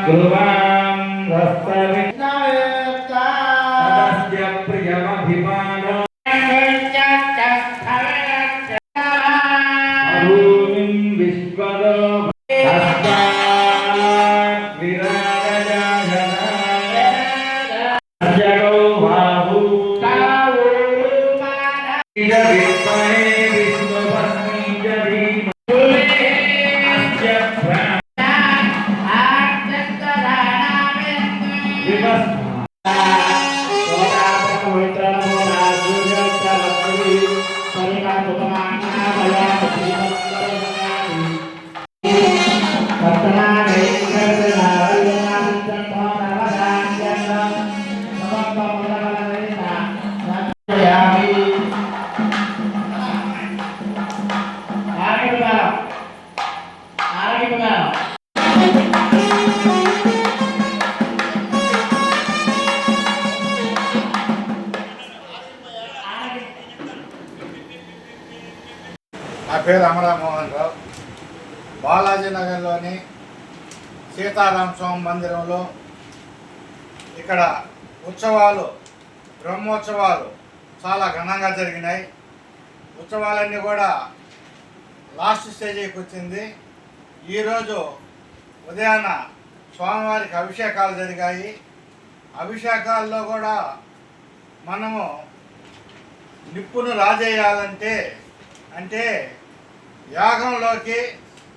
నా పేరు అమరామోహన్ రావు. బాలాజీ నగర్లోని సీతారామ స్వామి మందిరంలో ఇక్కడ ఉత్సవాలు, బ్రహ్మోత్సవాలు చాలా ఘనంగా జరిగినాయి. ఉత్సవాలన్నీ కూడా లాస్ట్ స్టేజీకి వచ్చింది. ఈరోజు ఉదయాన స్వామివారికి అభిషేకాలు జరిగాయి. అభిషేకాల్లో కూడా మనము నిప్పును రాజేయాలంటే అంటే యాగంలోకి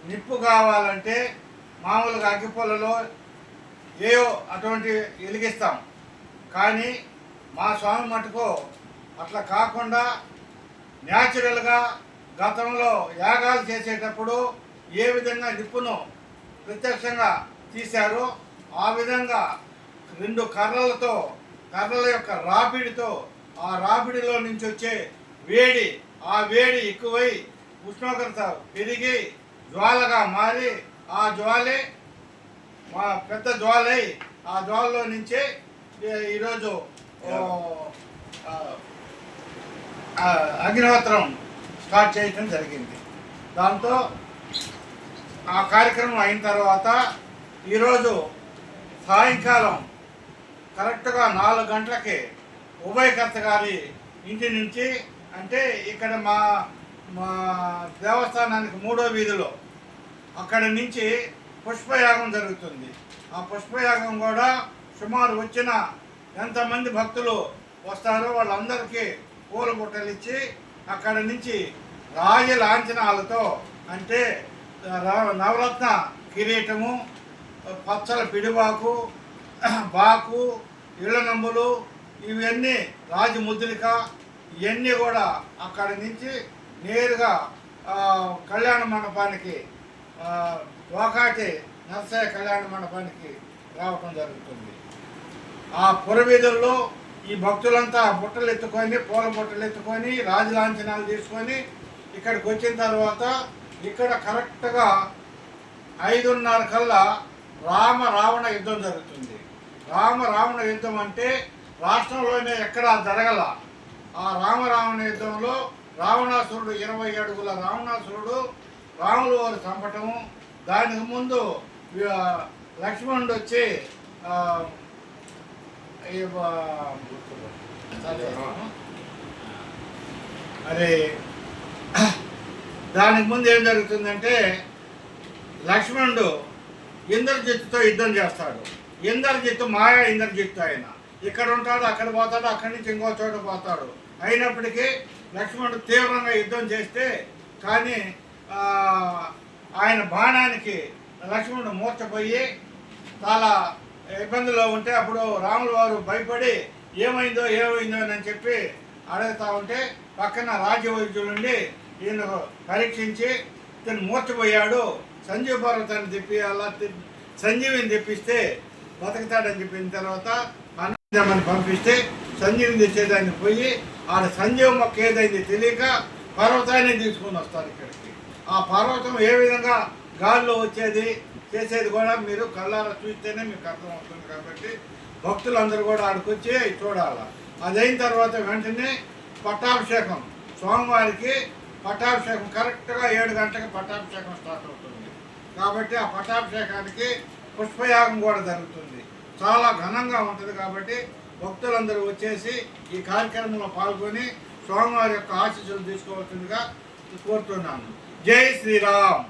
నిప్పు కావాలంటే మామూలుగా అగ్గిపుల్లలో ఏవో అటువంటి వెలిగిస్తాం. కానీ మా స్వామి మటుకు అట్లా కాకుండా న్యాచురల్గా గతంలో యాగాలు చేసేటప్పుడు ఏ విధంగా నిప్పును ప్రత్యక్షంగా తీశారో ఆ విధంగా 2 కర్రల యొక్క రాపిడితో ఆ రాపిడిలో నుంచి వచ్చే వేడి, ఆ వేడి ఎక్కువై ఉష్ణోగ్రత పెరిగి జ్వాలగా మారి ఆ జ్వాలే మా పెద్ద జ్వాలై ఆ జ్వాలలో నుంచే ఈరోజు అగ్నిహోత్రం స్టార్ట్ చేయటం జరిగింది. దాంతో ఆ కార్యక్రమం అయిన తర్వాత ఈరోజు సాయంకాలం కరెక్ట్గా 4 గంటలకి ఉభయకర్త గారి ఇంటి నుంచి, అంటే ఇక్కడ మా దేవస్థానానికి 3వ వీధిలో అక్కడి నుంచి పుష్పయాగం జరుగుతుంది. ఆ పుష్పయాగం కూడా సుమారు వచ్చిన ఎంతమంది భక్తులు వస్తారో వాళ్ళందరికీ పూల బుట్టలు ఇచ్చి అక్కడి నుంచి రాజ లాంఛనాలతో, అంటే నవరత్న కిరీటము, పచ్చల పిడివాకు, బాకు, ఇళ్ళ నంబులు, ఇవన్నీ రాజముద్రిక, ఇవన్నీ కూడా అక్కడి నుంచి నేరుగా కళ్యాణ మండపానికి, వాకాటి నరసయ్య కళ్యాణ మండపానికి రావటం జరుగుతుంది. ఆ పురవీధుల్లో ఈ భక్తులంతా బుట్టలు ఎత్తుకొని, పూల బుట్టలు ఎత్తుకొని, రాజలాంఛనాలు తీసుకొని ఇక్కడికి వచ్చిన తర్వాత ఇక్కడ కరెక్ట్గా 5:30 కల్లా రావణ యుద్ధం జరుగుతుంది. రావణ యుద్ధం అంటే రాష్ట్రంలోనే ఎక్కడా జరగల. ఆ రావణ యుద్ధంలో రావణాసురుడు 20 అడుగుల రావణాసురుడు రాములు వారు చంపటము, దానికి ముందు లక్ష్మణుడు వచ్చి అరే దానికి ముందు ఏం జరుగుతుందంటే లక్ష్మణుడు ఇంద్రజిత్తుతో యుద్ధం చేస్తాడు. ఇంద్రజిత్తు మాయా ఇంద్రజిత్తు, ఆయన ఇక్కడ ఉంటాడు, అక్కడ పోతాడు, అక్కడి నుంచి ఇంకో చోట పోతాడు. అయినప్పటికీ లక్ష్మణుడు తీవ్రంగా యుద్ధం చేస్తే కానీ ఆయన బాణానికి లక్ష్మణుడు మూర్చపోయి చాలా ఇబ్బందిలో ఉంటే అప్పుడు రాముల వారు భయపడి ఏమైందో అని చెప్పి అడుగుతూ ఉంటే పక్కన రాజ్యవైద్యులుండి ఈయన పరీక్షించి ఇతను మూర్చపోయాడు, సంజీవ పర్వతాన్ని తెప్పి అలా సంజీవిని తెప్పిస్తే బతుకుతాడని చెప్పిన తర్వాత అన్నమని పంపిస్తే సంజీవిని తెచ్చేదాన్ని పోయి ఆడ సంజీవ మొక్క ఏదైంది తెలియక పర్వతాన్ని తీసుకొని వస్తారు ఇక్కడికి. ఆ పర్వతం ఏ విధంగా గాల్లో వచ్చేది చేసేది కూడా మీరు కళ్ళారా చూస్తేనే మీకు అర్థమవుతుంది. కాబట్టి భక్తులందరూ కూడా ఆడికొచ్చి చూడాలి. అదైన తర్వాత వెంటనే పట్టాభిషేకం, స్వామివారికి పట్టాభిషేకం కరెక్ట్గా 7 గంటలకు పట్టాభిషేకం స్టార్ట్ అవుతుంది. కాబట్టి ఆ పట్టాభిషేకానికి పుష్పయాగం కూడా జరుగుతుంది. చాలా ఘనంగా ఉంటుంది. కాబట్టి భక్తులందరూ వచ్చేసి ఈ కార్యక్రమంలో పాల్గొని స్వామివారి యొక్క ఆశీస్సులు తీసుకోవాల్సిందిగా కోరుతున్నాను. జై శ్రీరామ్.